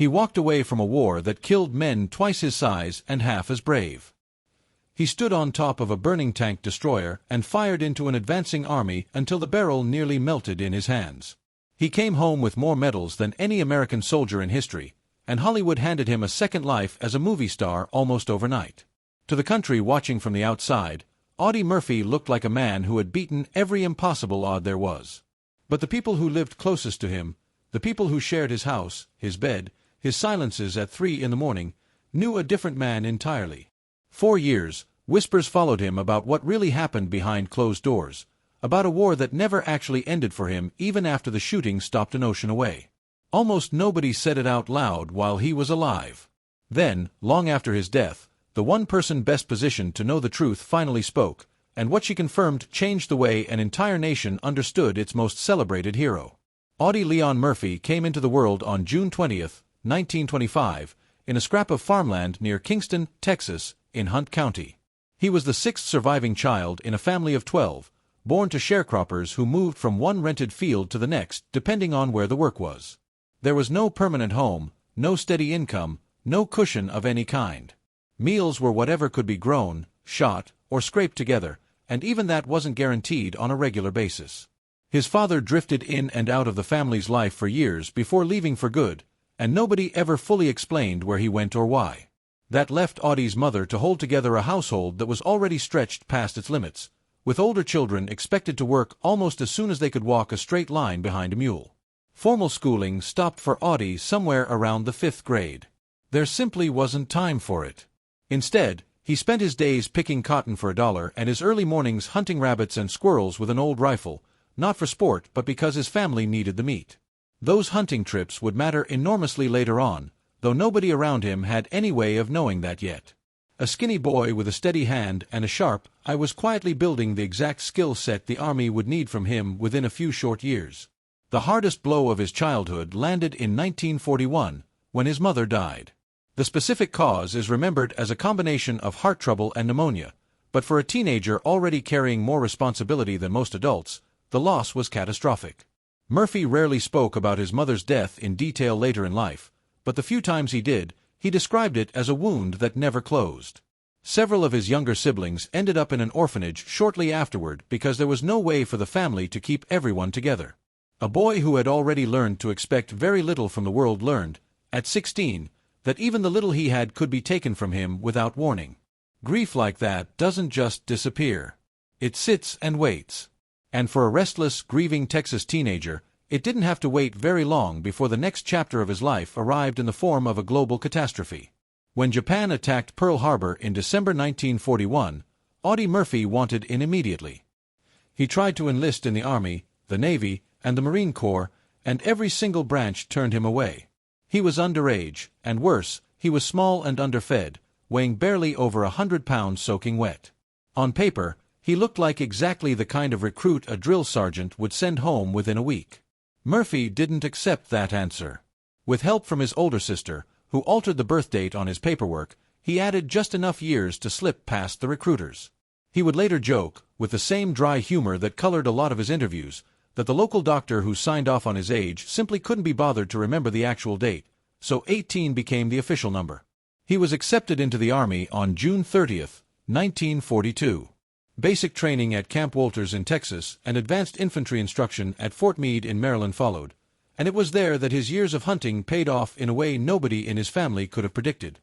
He walked away from a war that killed men twice his size and half as brave. He stood on top of a burning tank destroyer and fired into an advancing army until the barrel nearly melted in his hands. He came home with more medals than any American soldier in history, and Hollywood handed him a second life as a movie star almost overnight. To the country watching from the outside, Audie Murphy looked like a man who had beaten every impossible odd there was. But the people who lived closest to him, the people who shared his house, his bed, his silences at 3 in the morning, knew a different man entirely. 4 years, whispers followed him about what really happened behind closed doors, about a war that never actually ended for him even after the shooting stopped an ocean away. Almost nobody said it out loud while he was alive. Then, long after his death, the one person best positioned to know the truth finally spoke, and what she confirmed changed the way an entire nation understood its most celebrated hero. Audie Leon Murphy came into the world on June 20, 1925, in a scrap of farmland near Kingston, Texas, in Hunt County. He was the 6th surviving child in a family of 12, born to sharecroppers who moved from one rented field to the next depending on where the work was. There was no permanent home, no steady income, no cushion of any kind. Meals were whatever could be grown, shot, or scraped together, and even that wasn't guaranteed on a regular basis. His father drifted in and out of the family's life for years before leaving for good, and nobody ever fully explained where he went or why. That left Audie's mother to hold together a household that was already stretched past its limits, with older children expected to work almost as soon as they could walk a straight line behind a mule. Formal schooling stopped for Audie somewhere around the 5th grade. There simply wasn't time for it. Instead, he spent his days picking cotton for $1 and his early mornings hunting rabbits and squirrels with an old rifle, not for sport but because his family needed the meat. Those hunting trips would matter enormously later on, though nobody around him had any way of knowing that yet. A skinny boy with a steady hand and a sharp eye was quietly building the exact skill set the Army would need from him within a few short years. The hardest blow of his childhood landed in 1941, when his mother died. The specific cause is remembered as a combination of heart trouble and pneumonia, but for a teenager already carrying more responsibility than most adults, the loss was catastrophic. Murphy rarely spoke about his mother's death in detail later in life, but the few times he did, he described it as a wound that never closed. Several of his younger siblings ended up in an orphanage shortly afterward because there was no way for the family to keep everyone together. A boy who had already learned to expect very little from the world learned, at 16, that even the little he had could be taken from him without warning. Grief like that doesn't just disappear. It sits and waits. And for a restless, grieving Texas teenager, it didn't have to wait very long before the next chapter of his life arrived in the form of a global catastrophe. When Japan attacked Pearl Harbor in December 1941, Audie Murphy wanted in immediately. He tried to enlist in the Army, the Navy, and the Marine Corps, and every single branch turned him away. He was underage, and worse, he was small and underfed, weighing barely over 100 pounds soaking wet. On paper, he looked like exactly the kind of recruit a drill sergeant would send home within a week. Murphy didn't accept that answer. With help from his older sister, who altered the birth date on his paperwork, he added just enough years to slip past the recruiters. He would later joke, with the same dry humor that colored a lot of his interviews, that the local doctor who signed off on his age simply couldn't be bothered to remember the actual date, so 18 became the official number. He was accepted into the Army on June 30, 1942. Basic training at Camp Walters in Texas and advanced infantry instruction at Fort Meade in Maryland followed, and it was there that his years of hunting paid off in a way nobody in his family could have predicted.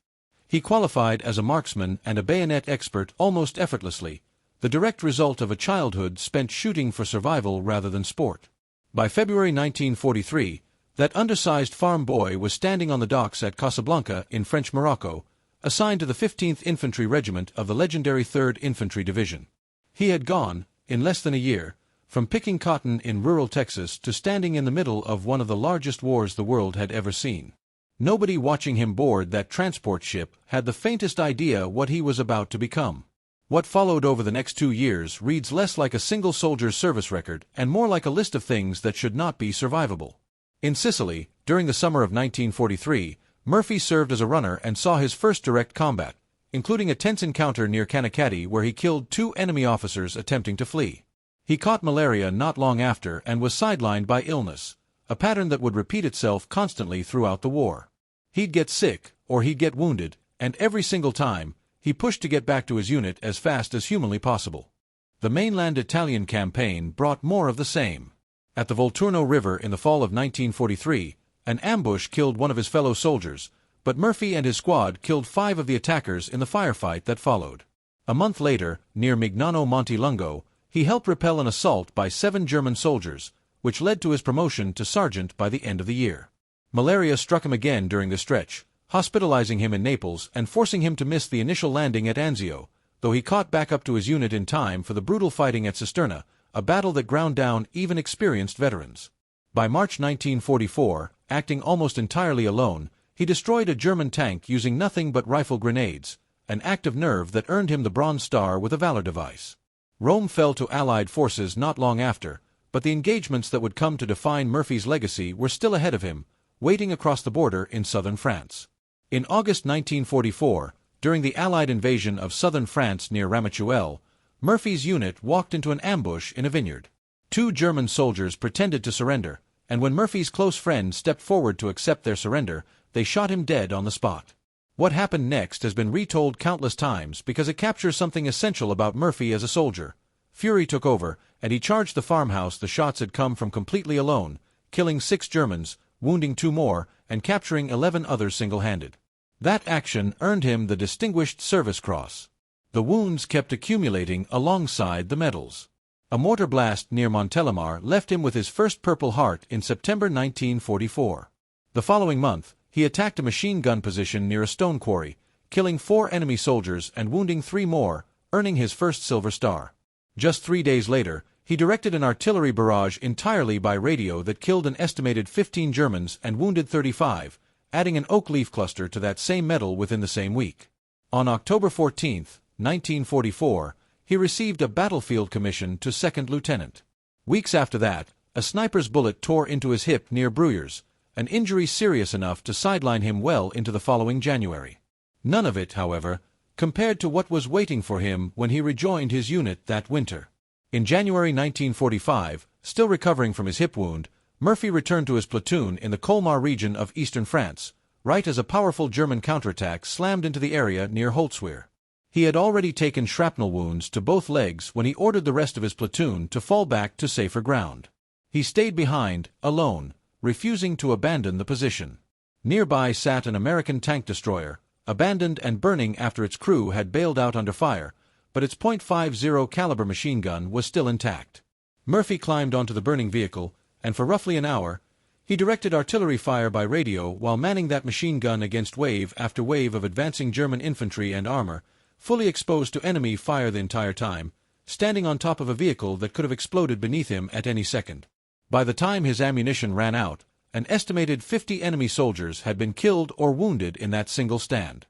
He qualified as a marksman and a bayonet expert almost effortlessly, the direct result of a childhood spent shooting for survival rather than sport. By February 1943, that undersized farm boy was standing on the docks at Casablanca in French Morocco, assigned to the 15th Infantry Regiment of the legendary 3rd Infantry Division. He had gone, in less than a year, from picking cotton in rural Texas to standing in the middle of one of the largest wars the world had ever seen. Nobody watching him board that transport ship had the faintest idea what he was about to become. What followed over the next 2 years reads less like a single soldier's service record and more like a list of things that should not be survivable. In Sicily, during the summer of 1943, Murphy served as a runner and saw his first direct combat, including a tense encounter near Canaccati where he killed 2 enemy officers attempting to flee. He caught malaria not long after and was sidelined by illness, a pattern that would repeat itself constantly throughout the war. He'd get sick, or he'd get wounded, and every single time, he pushed to get back to his unit as fast as humanly possible. The mainland Italian campaign brought more of the same. At the Volturno River in the fall of 1943, an ambush killed one of his fellow soldiers, but Murphy and his squad killed 5 of the attackers in the firefight that followed. A month later, near Mignano Montelungo, he helped repel an assault by 7 German soldiers, which led to his promotion to sergeant by the end of the year. Malaria struck him again during the stretch, hospitalizing him in Naples and forcing him to miss the initial landing at Anzio, though he caught back up to his unit in time for the brutal fighting at Cisterna, a battle that ground down even experienced veterans. By March 1944, acting almost entirely alone, he destroyed a German tank using nothing but rifle grenades, an act of nerve that earned him the Bronze Star with a Valor device. Rome fell to Allied forces not long after, but the engagements that would come to define Murphy's legacy were still ahead of him, waiting across the border in southern France. In August 1944, during the Allied invasion of southern France near Ramatuelle, Murphy's unit walked into an ambush in a vineyard. 2 German soldiers pretended to surrender, and when Murphy's close friend stepped forward to accept their surrender, they shot him dead on the spot. What happened next has been retold countless times because it captures something essential about Murphy as a soldier. Fury took over, and he charged the farmhouse the shots had come from completely alone, killing 6 Germans, wounding 2 more, and capturing 11 others single-handed. That action earned him the Distinguished Service Cross. The wounds kept accumulating alongside the medals. A mortar blast near Montelimar left him with his first Purple Heart in September 1944. The following month, he attacked a machine gun position near a stone quarry, killing 4 enemy soldiers and wounding 3 more, earning his first Silver Star. Just 3 days later, he directed an artillery barrage entirely by radio that killed an estimated 15 Germans and wounded 35, adding an oak leaf cluster to that same medal within the same week. On October 14, 1944, he received a battlefield commission to second lieutenant. Weeks after that, a sniper's bullet tore into his hip near Bruyères, an injury serious enough to sideline him well into the following January. None of it, however, compared to what was waiting for him when he rejoined his unit that winter. In January 1945, still recovering from his hip wound, Murphy returned to his platoon in the Colmar region of eastern France, right as a powerful German counterattack slammed into the area near Holzwihr. He had already taken shrapnel wounds to both legs when he ordered the rest of his platoon to fall back to safer ground. He stayed behind, alone, refusing to abandon the position. Nearby sat an American tank destroyer, abandoned and burning after its crew had bailed out under fire, but its .50 caliber machine gun was still intact. Murphy climbed onto the burning vehicle, and for roughly an hour, he directed artillery fire by radio while manning that machine gun against wave after wave of advancing German infantry and armor, fully exposed to enemy fire the entire time, standing on top of a vehicle that could have exploded beneath him at any second. By the time his ammunition ran out, an estimated 50 enemy soldiers had been killed or wounded in that single stand.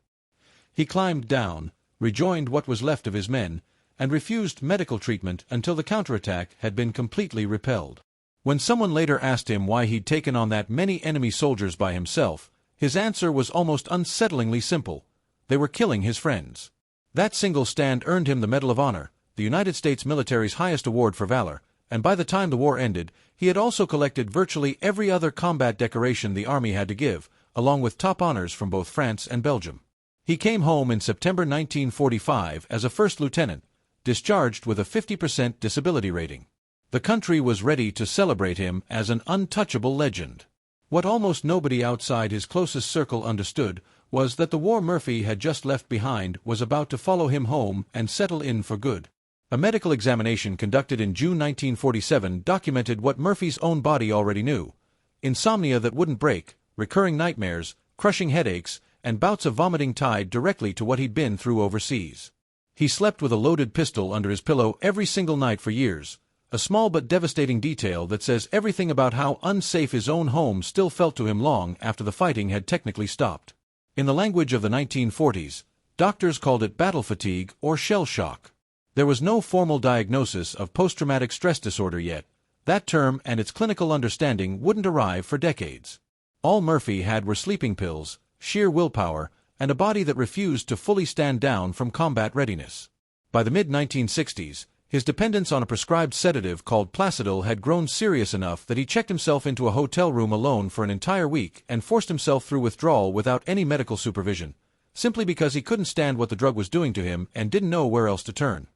He climbed down, rejoined what was left of his men, and refused medical treatment until the counterattack had been completely repelled. When someone later asked him why he'd taken on that many enemy soldiers by himself, his answer was almost unsettlingly simple. They were killing his friends. That single stand earned him the Medal of Honor, the United States military's highest award for valor, and by the time the war ended, he had also collected virtually every other combat decoration the Army had to give, along with top honors from both France and Belgium. He came home in September 1945 as a first lieutenant, discharged with a 50% disability rating. The country was ready to celebrate him as an untouchable legend. What almost nobody outside his closest circle understood was that the war Murphy had just left behind was about to follow him home and settle in for good. A medical examination conducted in June 1947 documented what Murphy's own body already knew: insomnia that wouldn't break, recurring nightmares, crushing headaches, and bouts of vomiting tied directly to what he'd been through overseas. He slept with a loaded pistol under his pillow every single night for years, a small but devastating detail that says everything about how unsafe his own home still felt to him long after the fighting had technically stopped. In the language of the 1940s, doctors called it battle fatigue or shell shock. There was no formal diagnosis of post-traumatic stress disorder yet. That term and its clinical understanding wouldn't arrive for decades. All Murphy had were sleeping pills, sheer willpower, and a body that refused to fully stand down from combat readiness. By the mid-1960s, His dependence on a prescribed sedative called Placidil had grown serious enough that he checked himself into a hotel room alone for an entire week and forced himself through withdrawal without any medical supervision, simply because he couldn't stand what the drug was doing to him and didn't know where else to turn.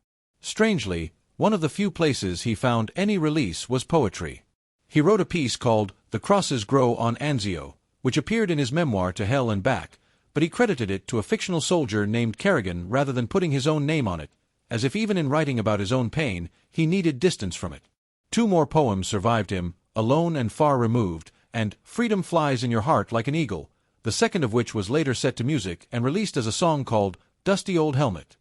Strangely, one of the few places he found any release was poetry. He wrote a piece called "The Crosses Grow on Anzio," which appeared in his memoir To Hell and Back, but he credited it to a fictional soldier named Kerrigan rather than putting his own name on it, as if even in writing about his own pain, he needed distance from it. 2 more poems survived him, Alone and Far Removed, and Freedom Flies in Your Heart Like an Eagle, the second of which was later set to music and released as a song called Dusty Old Helmet.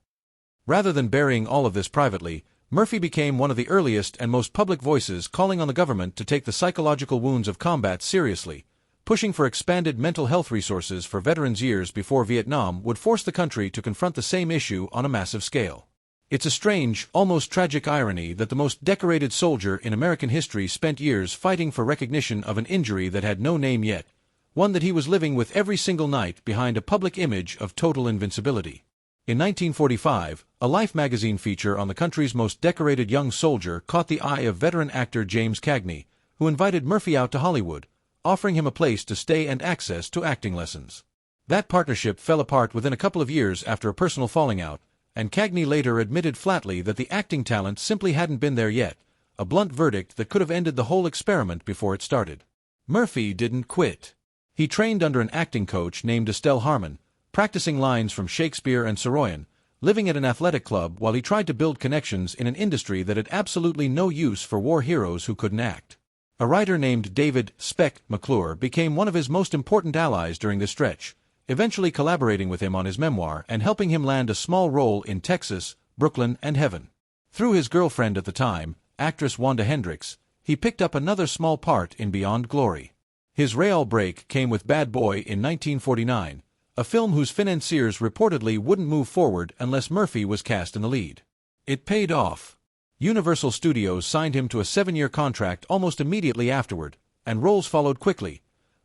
Rather than burying all of this privately, Murphy became one of the earliest and most public voices calling on the government to take the psychological wounds of combat seriously, pushing for expanded mental health resources for veterans years before Vietnam would force the country to confront the same issue on a massive scale. It's a strange, almost tragic irony that the most decorated soldier in American history spent years fighting for recognition of an injury that had no name yet, one that he was living with every single night behind a public image of total invincibility. In 1945, a Life magazine feature on the country's most decorated young soldier caught the eye of veteran actor James Cagney, who invited Murphy out to Hollywood, offering him a place to stay and access to acting lessons. That partnership fell apart within a couple of years after a personal falling out, and Cagney later admitted flatly that the acting talent simply hadn't been there yet, a blunt verdict that could have ended the whole experiment before it started. Murphy didn't quit. He trained under an acting coach named Estelle Harmon, practicing lines from Shakespeare and Saroyan, living at an athletic club while he tried to build connections in an industry that had absolutely no use for war heroes who couldn't act. A writer named David "Spec" McClure became one of his most important allies during this stretch, eventually collaborating with him on his memoir and helping him land a small role in Texas, Brooklyn, and Heaven. Through his girlfriend at the time, actress Wanda Hendricks, he picked up another small part in Beyond Glory. His real break came with Bad Boy in 1949, a film whose financiers reportedly wouldn't move forward unless Murphy was cast in the lead. It paid off. Universal Studios signed him to a 7-year contract almost immediately afterward, and roles followed quickly,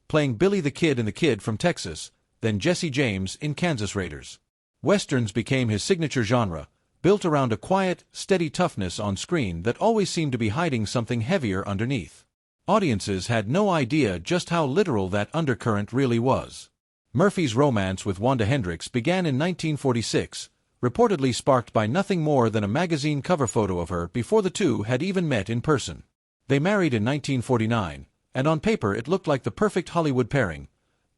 playing Billy the Kid in The Kid from Texas, then Jesse James in Kansas Raiders. Westerns became his signature genre, built around a quiet, steady toughness on screen that always seemed to be hiding something heavier underneath. Audiences had no idea just how literal that undercurrent really was. Murphy's romance with Wanda Hendricks began in 1946, reportedly sparked by nothing more than a magazine cover photo of her before the two had even met in person. They married in 1949, and on paper it looked like the perfect Hollywood pairing.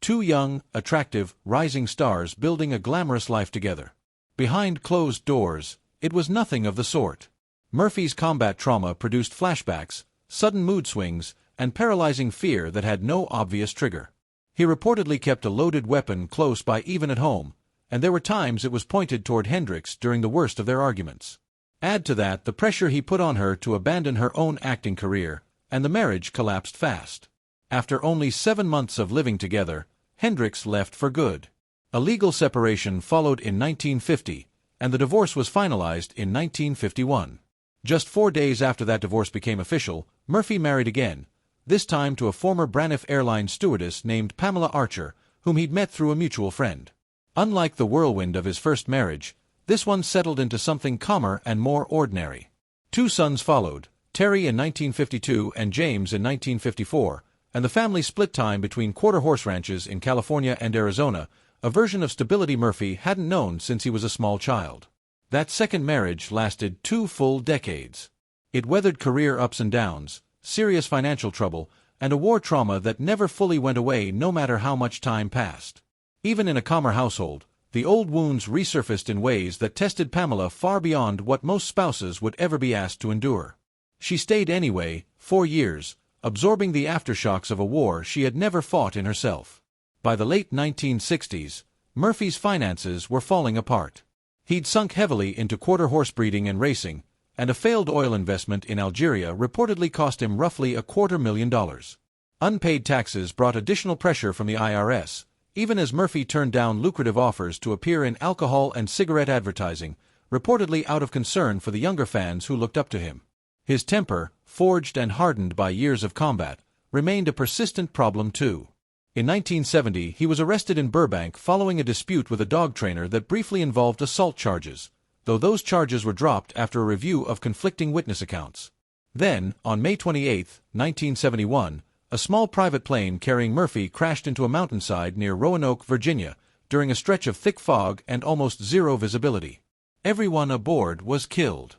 2 young, attractive, rising stars building a glamorous life together. Behind closed doors, it was nothing of the sort. Murphy's combat trauma produced flashbacks, sudden mood swings, and paralyzing fear that had no obvious trigger. He reportedly kept a loaded weapon close by even at home, and there were times it was pointed toward Hendricks during the worst of their arguments. Add to that the pressure he put on her to abandon her own acting career, and the marriage collapsed fast. After only 7 months of living together, Hendricks left for good. A legal separation followed in 1950, and the divorce was finalized in 1951. Just 4 days after that divorce became official, Murphy married again, this time to a former Braniff Airlines stewardess named Pamela Archer, whom he'd met through a mutual friend. Unlike the whirlwind of his first marriage, this one settled into something calmer and more ordinary. 2 sons followed, Terry in 1952 and James in 1954, and the family split time between quarter horse ranches in California and Arizona, a version of stability Murphy hadn't known since he was a small child. That second marriage lasted 2 full decades. It weathered career ups and downs, serious financial trouble, and a war trauma that never fully went away no matter how much time passed. Even in a calmer household, the old wounds resurfaced in ways that tested Pamela far beyond what most spouses would ever be asked to endure. She stayed anyway, 4 years, absorbing the aftershocks of a war she had never fought in herself. By the late 1960s, Murphy's finances were falling apart. He'd sunk heavily into quarter horse breeding and racing, and a failed oil investment in Algeria reportedly cost him roughly $250,000. Unpaid taxes brought additional pressure from the IRS, even as Murphy turned down lucrative offers to appear in alcohol and cigarette advertising, reportedly out of concern for the younger fans who looked up to him. His temper, forged and hardened by years of combat, remained a persistent problem too. In 1970, he was arrested in Burbank following a dispute with a dog trainer that briefly involved assault charges, though those charges were dropped after a review of conflicting witness accounts. Then, on May 28, 1971, a small private plane carrying Murphy crashed into a mountainside near Roanoke, Virginia, during a stretch of thick fog and almost zero visibility. Everyone aboard was killed.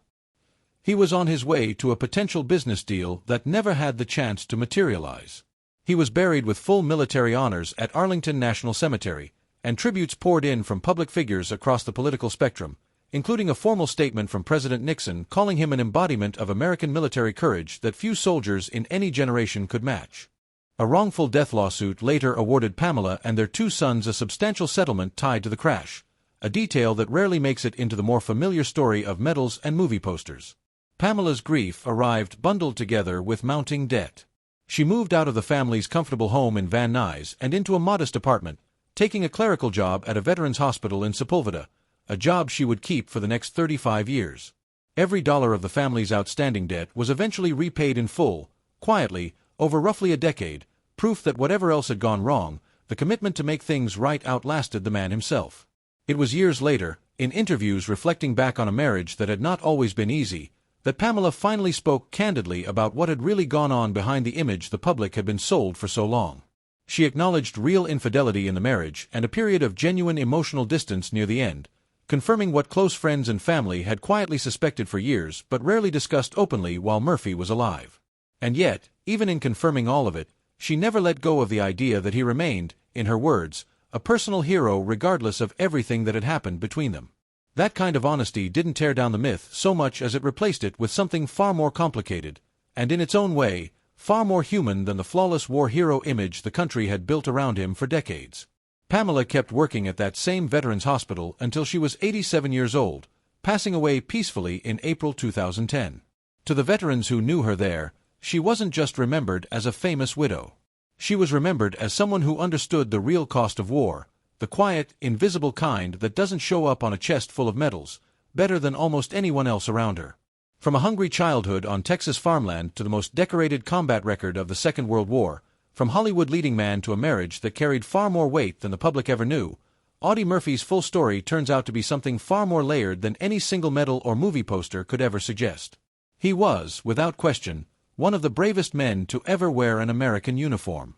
He was on his way to a potential business deal that never had the chance to materialize. He was buried with full military honors at Arlington National Cemetery, and tributes poured in from public figures across the political spectrum, including a formal statement from President Nixon calling him an embodiment of American military courage that few soldiers in any generation could match. A wrongful death lawsuit later awarded Pamela and their 2 sons a substantial settlement tied to the crash, a detail that rarely makes it into the more familiar story of medals and movie posters. Pamela's grief arrived bundled together with mounting debt. She moved out of the family's comfortable home in Van Nuys and into a modest apartment, taking a clerical job at a veterans hospital in Sepulveda, a job she would keep for the next 35 years. Every dollar of the family's outstanding debt was eventually repaid in full, quietly, over roughly a decade, proof that whatever else had gone wrong, the commitment to make things right outlasted the man himself. It was years later, in interviews reflecting back on a marriage that had not always been easy, that Pamela finally spoke candidly about what had really gone on behind the image the public had been sold for so long. She acknowledged real infidelity in the marriage and a period of genuine emotional distance near the end, confirming what close friends and family had quietly suspected for years but rarely discussed openly while Murphy was alive. And yet, even in confirming all of it, she never let go of the idea that he remained, in her words, a personal hero regardless of everything that had happened between them. That kind of honesty didn't tear down the myth so much as it replaced it with something far more complicated, and in its own way, far more human than the flawless war hero image the country had built around him for decades. Pamela kept working at that same veterans hospital until she was 87 years old, passing away peacefully in April 2010. To the veterans who knew her there, she wasn't just remembered as a famous widow. She was remembered as someone who understood the real cost of war, the quiet, invisible kind that doesn't show up on a chest full of medals, better than almost anyone else around her. From a hungry childhood on Texas farmland to the most decorated combat record of the Second World War, from Hollywood leading man to a marriage that carried far more weight than the public ever knew, Audie Murphy's full story turns out to be something far more layered than any single medal or movie poster could ever suggest. He was, without question, one of the bravest men to ever wear an American uniform.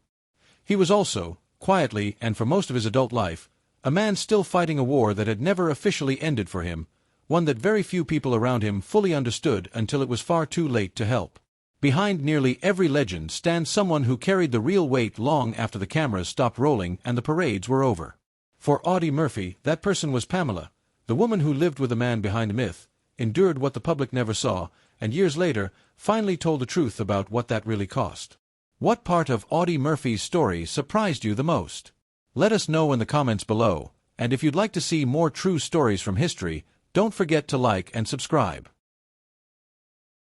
He was also, quietly and for most of his adult life, a man still fighting a war that had never officially ended for him, one that very few people around him fully understood until it was far too late to help. Behind nearly every legend stands someone who carried the real weight long after the cameras stopped rolling and the parades were over. For Audie Murphy, that person was Pamela, the woman who lived with the man behind the myth, endured what the public never saw, and years later, finally told the truth about what that really cost. What part of Audie Murphy's story surprised you the most? Let us know in the comments below, and if you'd like to see more true stories from history, don't forget to like and subscribe.